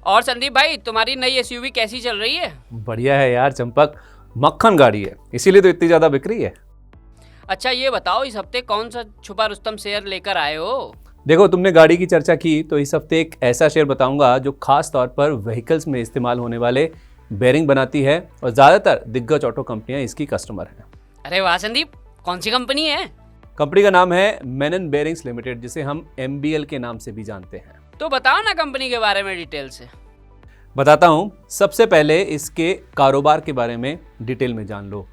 और संदीप भाई, तुम्हारी नई एसयूवी कैसी चल रही है? बढ़िया है यार चंपक, मक्खन गाड़ी है इसीलिए तो इतनी ज्यादा बिक रही है। अच्छा ये बताओ, इस हफ्ते कौन सा छुपा रुस्तम शेयर लेकर आए हो? देखो, तुमने गाड़ी की चर्चा की तो इस हफ्ते एक ऐसा शेयर बताऊंगा जो खास तौर पर व्हीकल्स में इस्तेमाल होने वाले बेरिंग बनाती है और ज्यादातर दिग्गज ऑटो कंपनियां इसकी कस्टमर हैं। अरे वाह संदीप, कौन सी कंपनी है? कंपनी का नाम है मेनन बेरिंग्स लिमिटेड, जिसे हम MBL के नाम से भी जानते हैं। तो बताओ ना कंपनी के बारे में डिटेल से। बताता हूं, सबसे पहले इसके कारोबार के बारे में डिटेल में जान लो।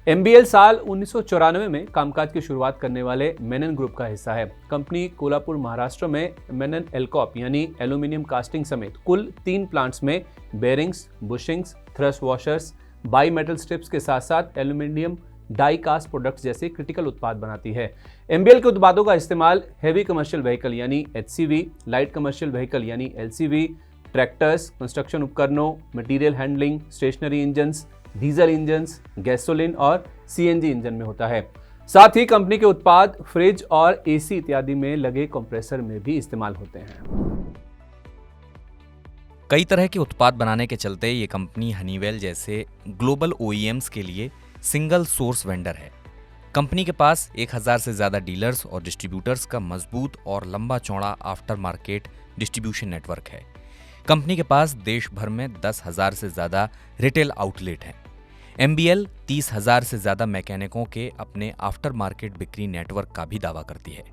MBL साल 1994 में कामकाज की शुरुआत करने वाले मेनन ग्रुप का हिस्सा है। कंपनी कोल्हापुर महाराष्ट्र में मेनन एल्कॉप यानी एल्यूमिनियम कास्टिंग समेत कुल 3 प्लांट्स में bearings, bushings, thrust washers, bi metal strips के साथ साथ एल्यूमिनियम डाई कास्ट प्रोडक्ट्स जैसे क्रिटिकल उत्पाद बनाती है। MBL के उत्पादों का इस्तेमाल हैवी कमर्शियल व्हीकल यानी HCV, लाइट कमर्शियल व्हीकल यानी LCV, ट्रैक्टर्स, कंस्ट्रक्शन उपकरणों, material handling, stationary engines, diesel engines, gasoline और CNG इंजन में होता है। साथ ही कंपनी के उत्पाद फ्रिज और AC इत्यादि में लगे कंप्रेसर में भी इस्तेमाल होते हैं। कई तरह के उत्पाद बनाने के चलते ये कंपनी हनीवेल जैसे ग्लोबल OEMs के लिए सिंगल सोर्स वेंडर है। कंपनी के पास 1000 से ज्यादा डीलर्स और डिस्ट्रीब्यूटर्स का मजबूत और लंबा चौड़ा आफ्टर मार्केट डिस्ट्रीब्यूशन नेटवर्क है। कंपनी के पास देश भर में 10,000 से ज्यादा रिटेल आउटलेट हैं। MBL 30,000 से ज्यादा मैकेनिकों के अपने आफ्टर मार्केट बिक्री नेटवर्क का भी दावा करती है।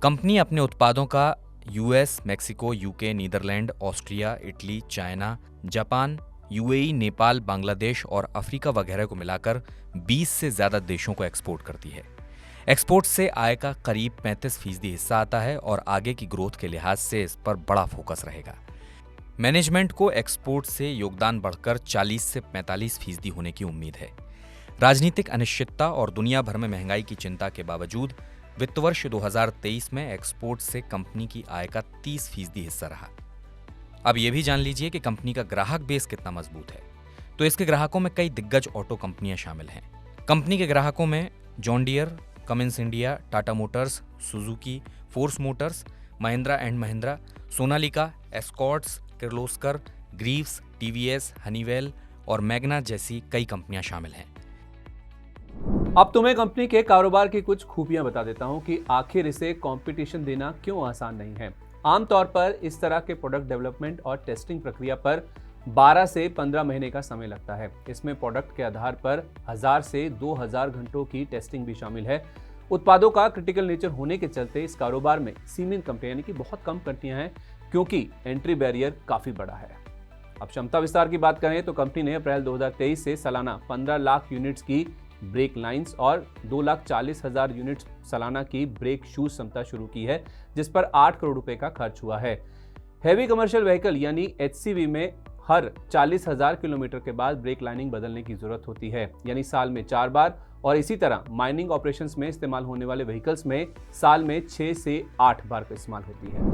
कंपनी अपने उत्पादों का US, Mexico, UK, Netherland, Austria, Italy, China, Japan, UAE, Nepal, Bangladesh और अफ्रीका वगैरह को मिलाकर 20 से ज्यादा देशों को एक्सपोर्ट करती है। एक्सपोर्ट से आय का करीब 35% हिस्सा आता है और आगे की ग्रोथ के लिहाज से इस पर बड़ा फोकस रहेगा। मैनेजमेंट को एक्सपोर्ट से योगदान बढ़कर 40 से 45% होने की उम्मीद है। राजनीतिक अनिश्चितता और दुनिया भर में महंगाई की चिंता के बावजूद वित्त वर्ष 2023 में एक्सपोर्ट से कंपनी की आय का 30% हिस्सा रहा। अब यह भी जान लीजिए कि कंपनी का ग्राहक बेस कितना मजबूत है। तो इसके ग्राहकों में कई दिग्गज ऑटो कंपनियां शामिल हैं। कंपनी के ग्राहकों में John Deere, Cummins India, Tata Motors, Suzuki, force Motors, Mahindra and Mahindra, Sonalika, Escorts, Kirloskar, Greaves, TVS, Honeywell और मैग्ना जैसी कई कंपनियां शामिल हैं। अब तुम्हें कंपनी के कारोबार की कुछ खूबियां बता देता हूं कि आखिर इसे कंपटीशन देना क्यों आसान नहीं है। आमतौर पर इस तरह के प्रोडक्ट डेवलपमेंट और टेस्टिंग प्रक्रिया पर 12 से 15 महीने का समय लगता है। इसमें प्रोडक्ट के आधार पर 1000 से 2000 घंटों की टेस्टिंग भी शामिल है। उत्पादों का क्रिटिकल नेचर होने के चलते इस कारोबार में सीमित कंपनियां यानी कि बहुत कम कंपनियां हैं, क्योंकि एंट्री बैरियर काफी बड़ा है। अब क्षमता विस्तार की बात करें तो कंपनी ने अप्रैल 2023 से सालाना 15 लाख यूनिट्स की ब्रेक लाइंस और 2,40,000 यूनिट्स सालाना की ब्रेक शूज क्षमता शुरू की है, जिस पर 8 करोड़ रुपए का खर्च हुआ है। हैवी कमर्शियल व्हीकल यानी HCV में हर 40,000 किलोमीटर के बाद ब्रेक लाइनिंग बदलने की जरूरत होती है, यानी साल में 4 बार। और इसी तरह माइनिंग ऑपरेशंस में इस्तेमाल होने वाले व्हीकल्स में साल में 6 से 8 बार का इस्तेमाल होती है।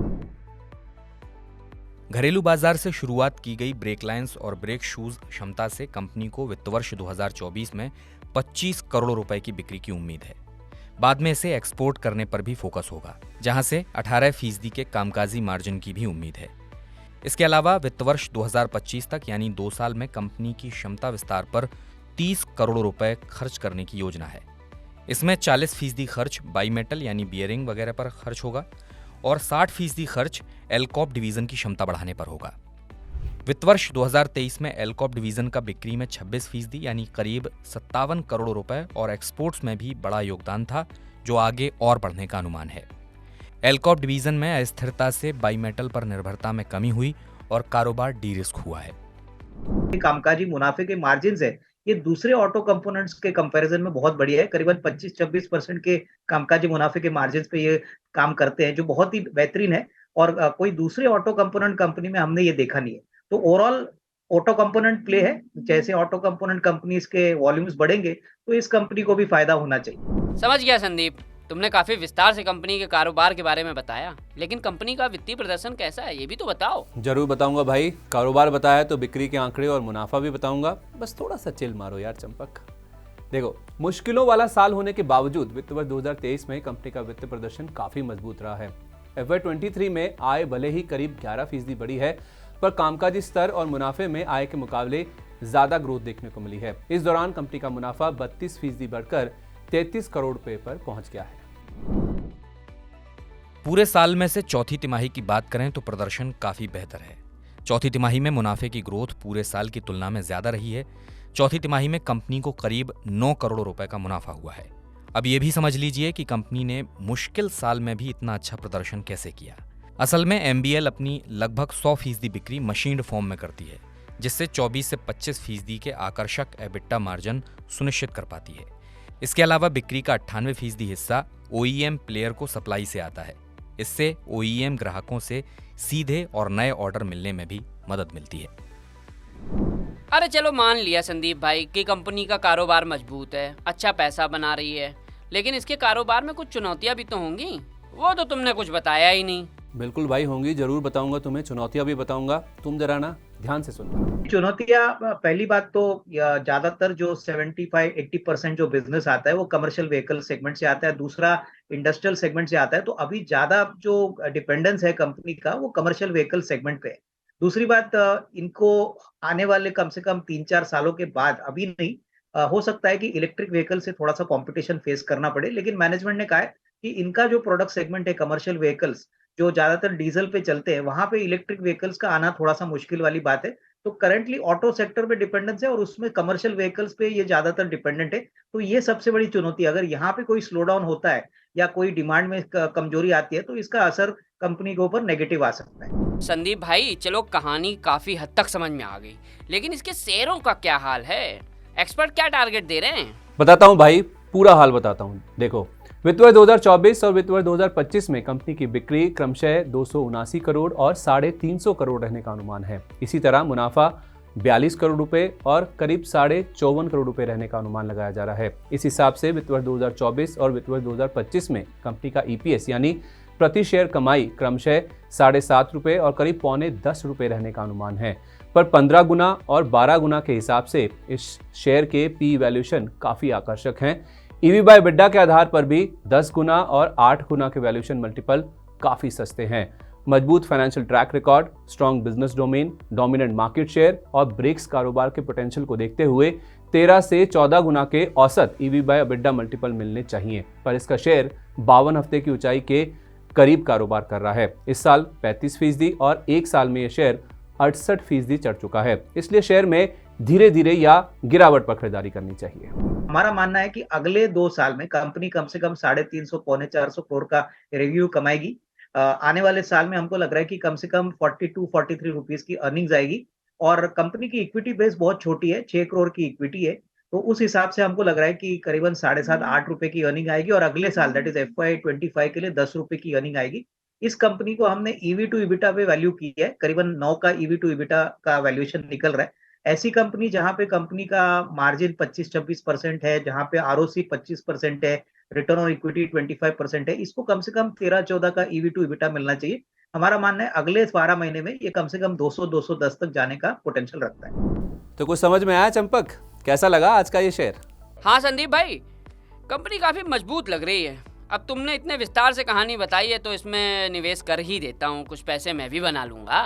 घरेलू बाजार से शुरुआत की गई ब्रेक लाइंस और ब्रेक शूज क्षमता से कंपनी को वित्त वर्ष 2024 में 25 करोड़ रुपए की बिक्री की उम्मीद है। बाद में इसे एक्सपोर्ट करने पर भी फोकस होगा, जहां से 18% के कामकाजी मार्जिन की भी उम्मीद है। इसके अलावा वित्त वर्ष 2025 तक यानी 2 साल में कंपनी की क्षमता विस्तार पर 30 करोड़ रुपए खर्च करने की योजना है। इसमें 40% खर्च बाई मेटल यानी बियरिंग वगैरह पर खर्च होगा और 60% खर्च एल्कॉप डिवीजन की क्षमता बढ़ाने पर होगा। वित्त वर्ष 2023 में एल्कॉप डिवीजन का बिक्री में 26% यानी करीब 57 करोड़ रुपए और एक्सपोर्ट्स में भी बड़ा योगदान था, जो आगे और बढ़ने का अनुमान है। एल्कॉप डिवीजन में अस्थिरता से बाई मेटल पर निर्भरता में कमी हुई और कारोबार डी रिस्क हुआ है। कामकाजी मुनाफे के मार्जिन है ये दूसरे ऑटो कंपोनेंट्स के कंपैरिजन में बहुत बढ़िया है। करीबन 25-26% के कामकाजी मुनाफे के मार्जिन पे ये काम करते हैं, जो बहुत ही बेहतरीन है और कोई दूसरे ऑटो कंपोनेंट कंपनी में हमने ये देखा नहीं है। तो ओवरऑल ऑटो कंपोनेंट प्ले है। जैसे ऑटो कंपोनेंट कंपनीज के वॉल्यूम्स बढ़ेंगे तो इस कंपनी को भी फायदा होना चाहिए। समझ गया संदीप, तुमने काफी विस्तार से कंपनी के कारोबार के बारे में बताया, लेकिन कंपनी का वित्तीय प्रदर्शन कैसा है ये भी तो बताओ। जरूर बताऊंगा भाई। कारोबार बताया तो बिक्री के आंकड़े और मुनाफा भी बताऊंगा। बस थोड़ा सा चिल मारो यार चंपक। देखो, मुश्किलों वाला साल होने के बावजूद वित्त वर्ष 2023 में कंपनी का वित्तीय प्रदर्शन काफी मजबूत रहा है। FY23 में आय भले ही करीब 11% बढ़ी है, पर कामकाजी स्तर और मुनाफे में आय के मुकाबले ज्यादा ग्रोथ देखने को मिली है। इस दौरान कंपनी का मुनाफा 32% बढ़कर 33 करोड़ रुपए पर पहुंच गया है। पूरे साल में से चौथी तिमाही की बात करें तो प्रदर्शन काफी बेहतर है। चौथी तिमाही में मुनाफे की ग्रोथ पूरे साल की तुलना में ज्यादा रही है। चौथी तिमाही में कंपनी को करीब 9 करोड़ रुपए का मुनाफा हुआ है। अब ये भी समझ लीजिए कि कंपनी ने मुश्किल साल में भी इतना अच्छा प्रदर्शन कैसे किया। असल में एमबीएल अपनी लगभग 100% बिक्री मशीन्ड फॉर्म में करती है, जिससे 24 से 25% के आकर्षक एबिटा मार्जिन सुनिश्चित कर पाती है। इसके अलावा बिक्री का 98% हिस्सा ओईएम प्लेयर को सप्लाई से आता है। इससे ओईएम ग्राहकों से सीधे और नए ऑर्डर मिलने में भी मदद मिलती है। अरे चलो मान लिया संदीप भाई कि कंपनी का कारोबार मजबूत है, अच्छा पैसा बना रही है, लेकिन इसके कारोबार में कुछ चुनौतियां भी तो होंगी। वो तो तुमने कुछ बताया ही नहीं। बिल्कुल भाई होंगी, जरूर बताऊंगा तुम्हें, चुनौतियां भी बताऊंगा। तुम जरा ना ध्यान से सुनना। चुनौतियां, पहली बात तो ज्यादातर जो 75-80% जो बिजनेस आता है वो कमर्शियल व्हीकल सेगमेंट से आता है, दूसरा इंडस्ट्रियल सेगमेंट से आता है। तो अभी ज्यादा जो डिपेंडेंस है कंपनी का वो कमर्शियल व्हीकल सेगमेंट पे है। दूसरी बात, इनको आने वाले कम से कम 3-4 सालों के बाद, अभी नहीं, हो सकता है कि इलेक्ट्रिक व्हीकल से थोड़ा सा कंपटीशन फेस करना पड़े, लेकिन मैनेजमेंट ने कहा है कि इनका जो प्रोडक्ट सेगमेंट है कमर्शियल व्हीकल्स जो ज्यादातर डीजल पे चलते हैं, वहां पे इलेक्ट्रिक व्हीकल्स का आना थोड़ा सा मुश्किल वाली बात है। तो करंटली ऑटो सेक्टर पे डिपेंडेंस है और उसमें कमर्शियल व्हीकल्स पे ये ज्यादातर डिपेंडेंट है। तो ये सबसे बड़ी चुनौती है। अगर यहाँ पे कोई स्लो डाउन होता है या कोई डिमांड में कमजोरी आती है तो इसका असर कंपनी के ऊपर नेगेटिव आ सकता है। संदीप भाई चलो कहानी काफी हद तक समझ में आ गई, लेकिन इसके शेयरों का क्या हाल है? एक्सपर्ट क्या टारगेट दे रहे हैं? बताता हूं भाई, पूरा हाल बताता हूं। देखो, वित्त वर्ष 2024 और वित्त वर्ष 2025 में कंपनी की बिक्री क्रमशः 279 करोड़ और 350 करोड़ रहने का अनुमान है। इसी तरह मुनाफा 42 करोड़ रुपए और करीब 54.5 करोड़ रुपए रहने का अनुमान लगाया जा रहा है। इस हिसाब से वित्त वर्ष 2024 और वित्त वर्ष 2025 में कंपनी का ईपीएस यानी प्रति शेयर कमाई क्रमशः 7.5 रुपए और करीब पौने 10 रुपए रहने का अनुमान है। पर 15 गुना और 12 गुना के हिसाब से इस शेयर के पी वैल्यूएशन काफी आकर्षक हैं। ईवी बाय बिड्डा के आधार पर भी 10 गुना और 8 गुना के वैल्यूएशन मल्टीपल काफी सस्ते हैं। मजबूत financial track record, strong business domain, dominant market share और ब्रेक्स कारोबार के पोटेंशियल को देखते हुए 13 से 14 गुना के औसत ईवी बाय बिड्डा मल्टीपल मिलने चाहिए। पर इसका शेयर 52 हफ्ते की ऊंचाई के करीब कारोबार कर रहा है। इस साल 35% और एक साल में यह शेयर 68% चढ़ चुका है। इसलिए शेयर में धीरे धीरे या गिरावट पर खरीदारी करनी चाहिए। हमारा मानना है कि अगले 2 साल में कंपनी कम से कम 350 पौने 400 करोड़ का रेवेन्यू कमाएगी। आने वाले साल में हमको लग रहा है कि कम से कम 42-43 रुपीस की अर्निंग्स आएगी और कंपनी की इक्विटी बेस बहुत छोटी है, 6 करोड़ की इक्विटी है। तो उस हिसाब से हमको लग रहा है कि करीबन 7.5-8 रुपए की अर्निंग आएगी और अगले साल दैट इज FY25 के लिए 10 रुपए की अर्निंग आएगी। इस कंपनी को हमने ईवी टू इबिटा पे वैल्यू की है, करीबन 9 का ईवी टू इबिटा का वैल्यूएशन निकल रहा है। ऐसी कंपनी जहां पे कंपनी का मार्जिन 25-26% है, जहां पे आरओसी 25% है, रिटर्न ऑन इक्विटी 25% है, इसको कम से कम 13-14 का ईवी टू इबिटा मिलना चाहिए। हमारा मानना है अगले 12 महीने में ये कम से कम 200-210 तक जाने का पोटेंशियल रखता है। तो कुछ समझ में आया चंपक? कैसा लगा आज का ये शेयर? हाँ संदीप भाई, कंपनी काफी मजबूत लग रही है। अब तुमने इतने विस्तार से कहानी बताई है तो इसमें निवेश कर ही देता हूँ, कुछ पैसे मैं भी बना लूंगा।